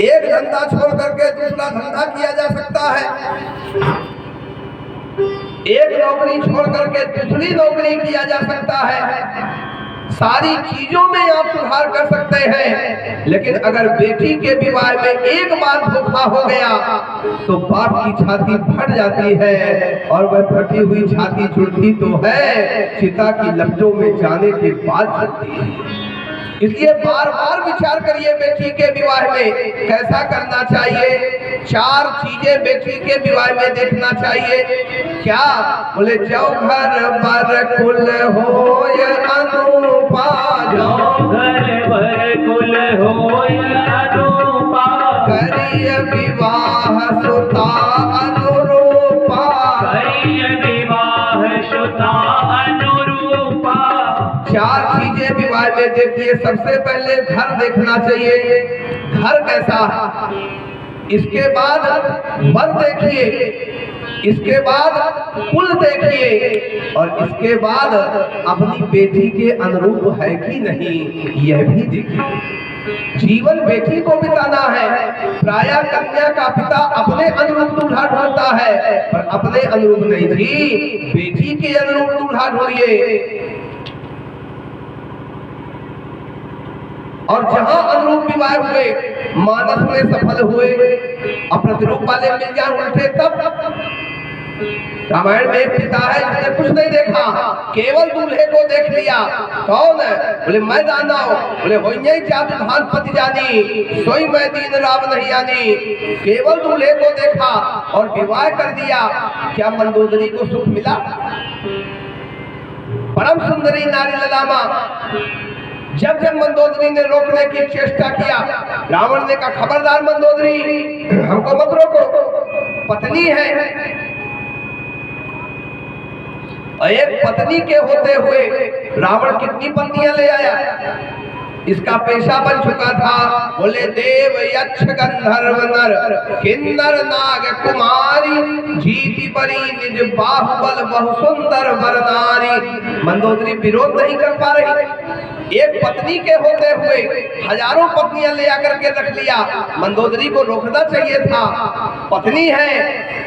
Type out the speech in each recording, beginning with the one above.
एक धंधा छोड़ करके दूसरा धंधा किया जा सकता है, एक नौकरी छोड़ करके दूसरी नौकरी किया जा सकता है, सारी चीजों में आप सुधार कर सकते हैं। लेकिन अगर बेटी के विवाह में एक बार धोखा हो गया तो बाप की छाती फट जाती है, और वह फटी हुई छाती जुड़ती तो है, चिता की लपटों में जाने के बाद जुड़ती है। इसलिए बार बार विचार करिए बेटी के विवाह में कैसा करना चाहिए। 4 चीजें बेटी के विवाह में देखना चाहिए। क्या बोले? जो घर बर कुल होय अनुपा, जो घर बर कुल होय अनुपा, करिय विवाह सुता अनुरूपा, करिय विवाह सुता अनुरूपा। 4 चीजें विवाह में देखिए। सबसे पहले घर देखना चाहिए, घर कैसा है। इसके बाद वर देखिए, इसके बाद कुल देखिए, और इसके बाद अपनी बेटी के अनुरूप है कि नहीं यह भी देखिए। जीवन बेटी को बिताना है। प्रायः कन्या का पिता अपने अनुरूप दूल्हा ढूंढता है, पर अपने अनुरूप नहीं थी, बेटी के अनुरूप दूल्हा ढूंढिए। और जहां अनुरूप विवाह हुए, मानस में सफल हुए, अप्रतिरूप वाले मिल जाए उल्टे, तब रामायण में एक पिता है जिसने कुछ नहीं देखा, केवल दूल्हे को देख लिया। कौन है? बोले मैं जाना हूं। बोले हो जात धान पति जानी, सोई मैं दीन राम नहीं आनी। केवल दूल्हे को देखा और विवाह कर दिया। क्या मंदोदरी को सुख मिला? परम सुंदरी नारी ललामा। जब जब मंदोदरी ने रोकने की चेष्टा किया, रावण ने कहा खबरदार मंदोदरी, हमको मत रोको, पत्नी है। और एक पत्नी के होते हुए रावण कितनी पत्नियां ले आया। इसका पेशा बन चुका था। बोले देव यक्ष गंधर्व नर किन्नर नाग कुमारी, जीती परी निज बाहुबल बहु सुंदर वर नारी। मंदोदरी विरोध नहीं कर पा रही। एक पत्नी के होते हुए हजारों पत्नियां ले आकर के रख लिया। मंदोदरी को रोकना चाहिए था। पत्नी है,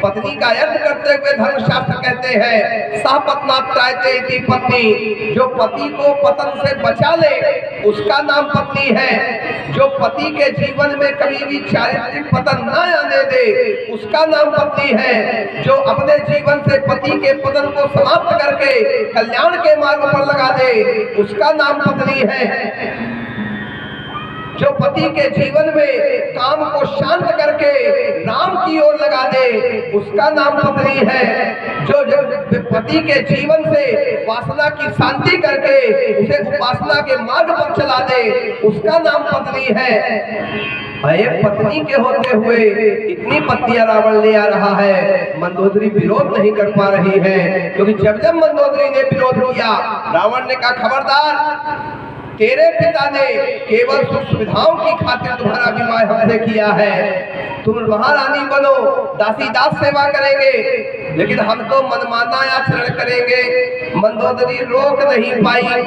पत्नी का अर्थ करते हुए धर्मशास्त्र कहते हैं सहपत्नात्रायते इति पत्नी। जो पति को पतन से बचा ले उसका नाम पत्नी है। जो पति के जीवन में कभी भी चारित्रिक पतन न आने दे उसका नाम पत्नी है। जो अपने जीवन से पति के पतन को समाप्त करके कल्याण के मार्ग पर लगा दे उसका नाम पत्नी है। जो पति के जीवन में काम को शांत करके राम की ओर लगा दे उसका नाम पत्नी है। जो पति के जीवन से वासना की शांति करके उसे उपासना के मार्ग पर चला दे उसका नाम पत्नी है। एक पत्नी के होते हुए इतनी पत्नियां रावण ले आ रहा है, मंदोदरी विरोध नहीं कर पा रही है। क्योंकि जब जब मंदोदरी ने विरोध किया, रावण ने कहा खबरदार, तेरे पिता ने केवल सुख सुविधाओं की खातिर तुम्हारा विवाह हमसे किया है। तुम महारानी बनो, दासी दास सेवा करेंगे, लेकिन हम तो मनमाना आचरण करेंगे। मंदोदरी रोक नहीं पाई,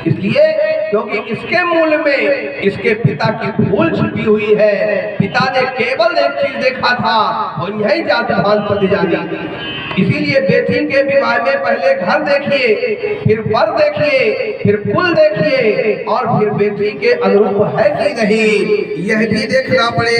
इसलिए क्योंकि इसके मूल में इसके पिता की भूल छुपी हुई है। पिता ने केवल एक चीज देखा था, वो यही जात भान पति जानी। इसीलिए बेटी के विवाह में पहले घर देखिए, फिर वर देखिए, फिर कुल देखिए, और फिर बेटी के अनुरूप है कि नहीं यह भी देखना पड़ेगा।